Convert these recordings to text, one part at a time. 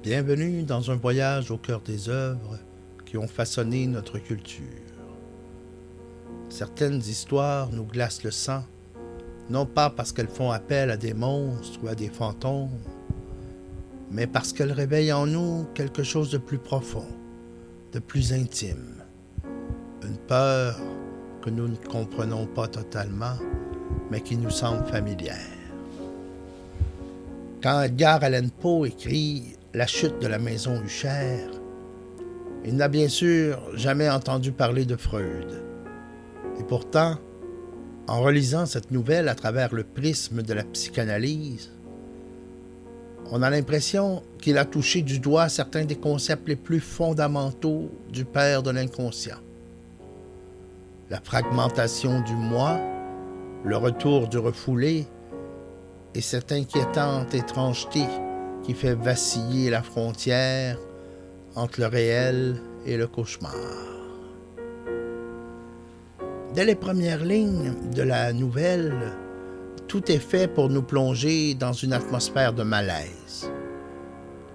Bienvenue dans un voyage au cœur des œuvres qui ont façonné notre culture. Certaines histoires nous glacent le sang, non pas parce qu'elles font appel à des monstres ou à des fantômes, mais parce qu'elles réveillent en nous quelque chose de plus profond, de plus intime. Une peur que nous ne comprenons pas totalement, mais qui nous semble familière. Quand Edgar Allan Poe écrit « La chute de la maison Usher », il n'a bien sûr jamais entendu parler de Freud. Et pourtant, en relisant cette nouvelle à travers le prisme de la psychanalyse, on a l'impression qu'il a touché du doigt certains des concepts les plus fondamentaux du père de l'inconscient. La fragmentation du moi, le retour du refoulé et cette inquiétante étrangeté qui fait vaciller la frontière entre le réel et le cauchemar. Dès les premières lignes de la nouvelle, tout est fait pour nous plonger dans une atmosphère de malaise.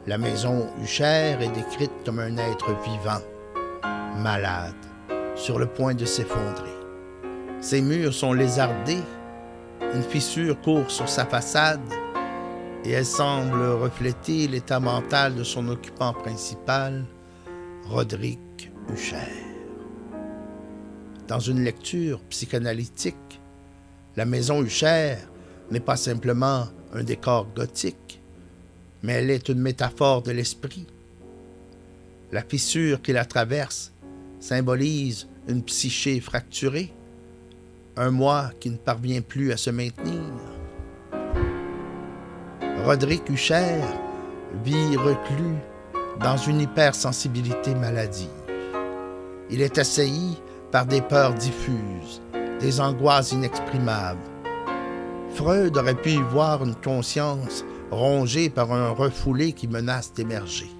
La maison Usher est décrite comme un être vivant, malade, sur le point de s'effondrer. Ses murs sont lézardés, une fissure court sur sa façade et elle semble refléter l'état mental de son occupant principal, Roderick Usher. Dans une lecture psychanalytique, la maison Usher n'est pas simplement un décor gothique, mais elle est une métaphore de l'esprit. La fissure qui la traverse symbolise une psyché fracturée, un moi qui ne parvient plus à se maintenir. Roderick Usher vit reclus dans une hypersensibilité maladive. Il est assailli par des peurs diffuses, des angoisses inexprimables. Freud aurait pu y voir une conscience rongée par un refoulé qui menace d'émerger.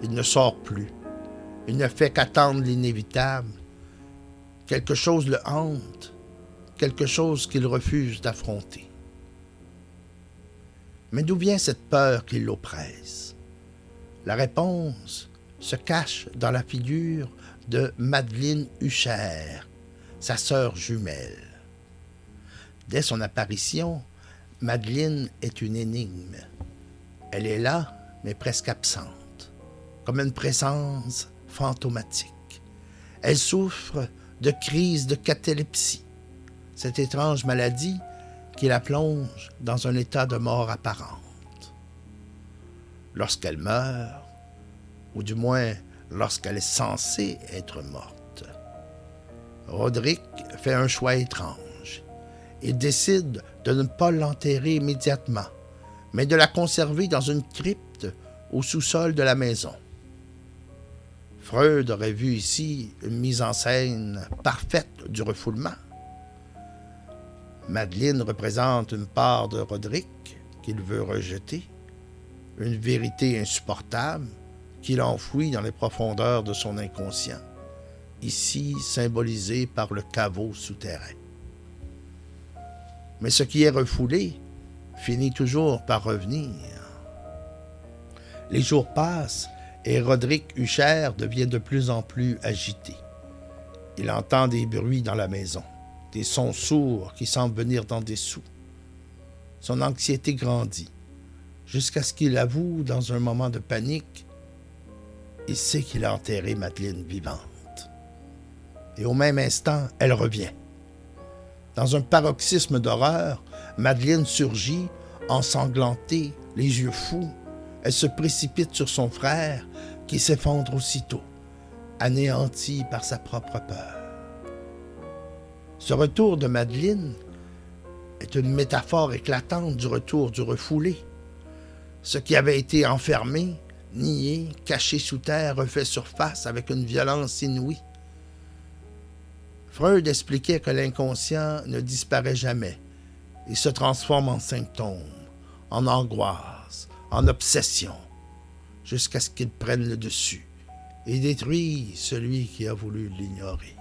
Il ne sort plus. Il ne fait qu'attendre l'inévitable. Quelque chose le hante, quelque chose qu'il refuse d'affronter. Mais d'où vient cette peur qui l'oppresse? La réponse se cache dans la figure de Madeleine Usher, sa sœur jumelle. Dès son apparition, Madeleine est une énigme. Elle est là, mais presque absente, comme une présence fantomatique. Elle souffre de crises de catalepsie, cette étrange maladie qui la plonge dans un état de mort apparente. Lorsqu'elle meurt, ou du moins lorsqu'elle est censée être morte, Roderick fait un choix étrange. Il décide de ne pas l'enterrer immédiatement, mais de la conserver dans une crypte au sous-sol de la maison. Freud aurait vu ici une mise en scène parfaite du refoulement. Madeleine représente une part de Roderick qu'il veut rejeter, une vérité insupportable qu'il enfouit dans les profondeurs de son inconscient, ici symbolisée par le caveau souterrain. Mais ce qui est refoulé finit toujours par revenir. Les jours passent et Roderick Usher devient de plus en plus agité. Il entend des bruits dans la maison, des sons sourds qui semblent venir d'en dessous. Son anxiété grandit, jusqu'à ce qu'il avoue dans un moment de panique, il sait qu'il a enterré Madeleine vivante. Et au même instant, elle revient. Dans un paroxysme d'horreur, Madeleine surgit, ensanglantée, les yeux fous. Elle se précipite sur son frère, qui s'effondre aussitôt, anéanti par sa propre peur. Ce retour de Madeleine est une métaphore éclatante du retour du refoulé. Ce qui avait été enfermé, nié, caché sous terre, refait surface avec une violence inouïe. Freud expliquait que l'inconscient ne disparaît jamais. Il se transforme en symptômes, en angoisse, en obsession, jusqu'à ce qu'il prenne le dessus et détruise celui qui a voulu l'ignorer.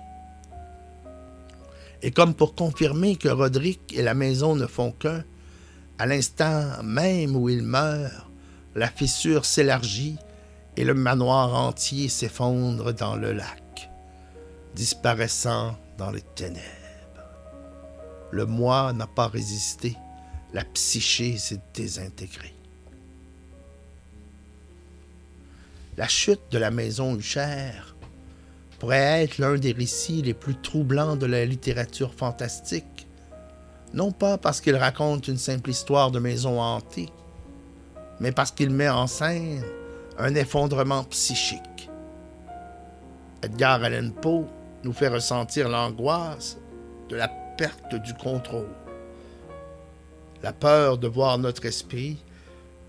Et comme pour confirmer que Roderick et la maison ne font qu'un, à l'instant même où il meurt, la fissure s'élargit et le manoir entier s'effondre dans le lac, disparaissant dans les ténèbres. Le moi n'a pas résisté, la psyché s'est désintégrée. La chute de la maison Usher pourrait être l'un des récits les plus troublants de la littérature fantastique, non pas parce qu'il raconte une simple histoire de maison hantée, mais parce qu'il met en scène un effondrement psychique. Edgar Allan Poe nous fait ressentir l'angoisse de la perte du contrôle, la peur de voir notre esprit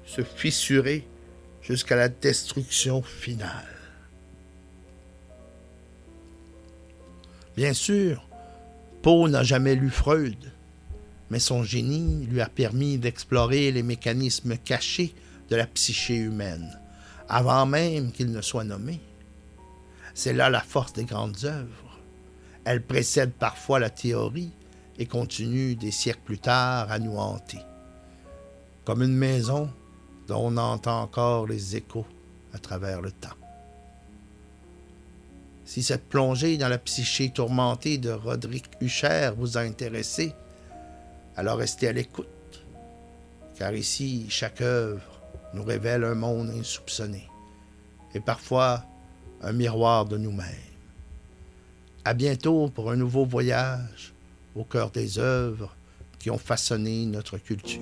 se fissurer jusqu'à la destruction finale. Bien sûr, Poe n'a jamais lu Freud, mais son génie lui a permis d'explorer les mécanismes cachés de la psyché humaine, avant même qu'il ne soit nommé. C'est là la force des grandes œuvres. Elles précèdent parfois la théorie et continuent des siècles plus tard à nous hanter, comme une maison dont on entend encore les échos à travers le temps. Si cette plongée dans la psyché tourmentée de Roderick Usher vous a intéressé, alors restez à l'écoute, car ici, chaque œuvre nous révèle un monde insoupçonné et parfois un miroir de nous-mêmes. À bientôt pour un nouveau voyage au cœur des œuvres qui ont façonné notre culture.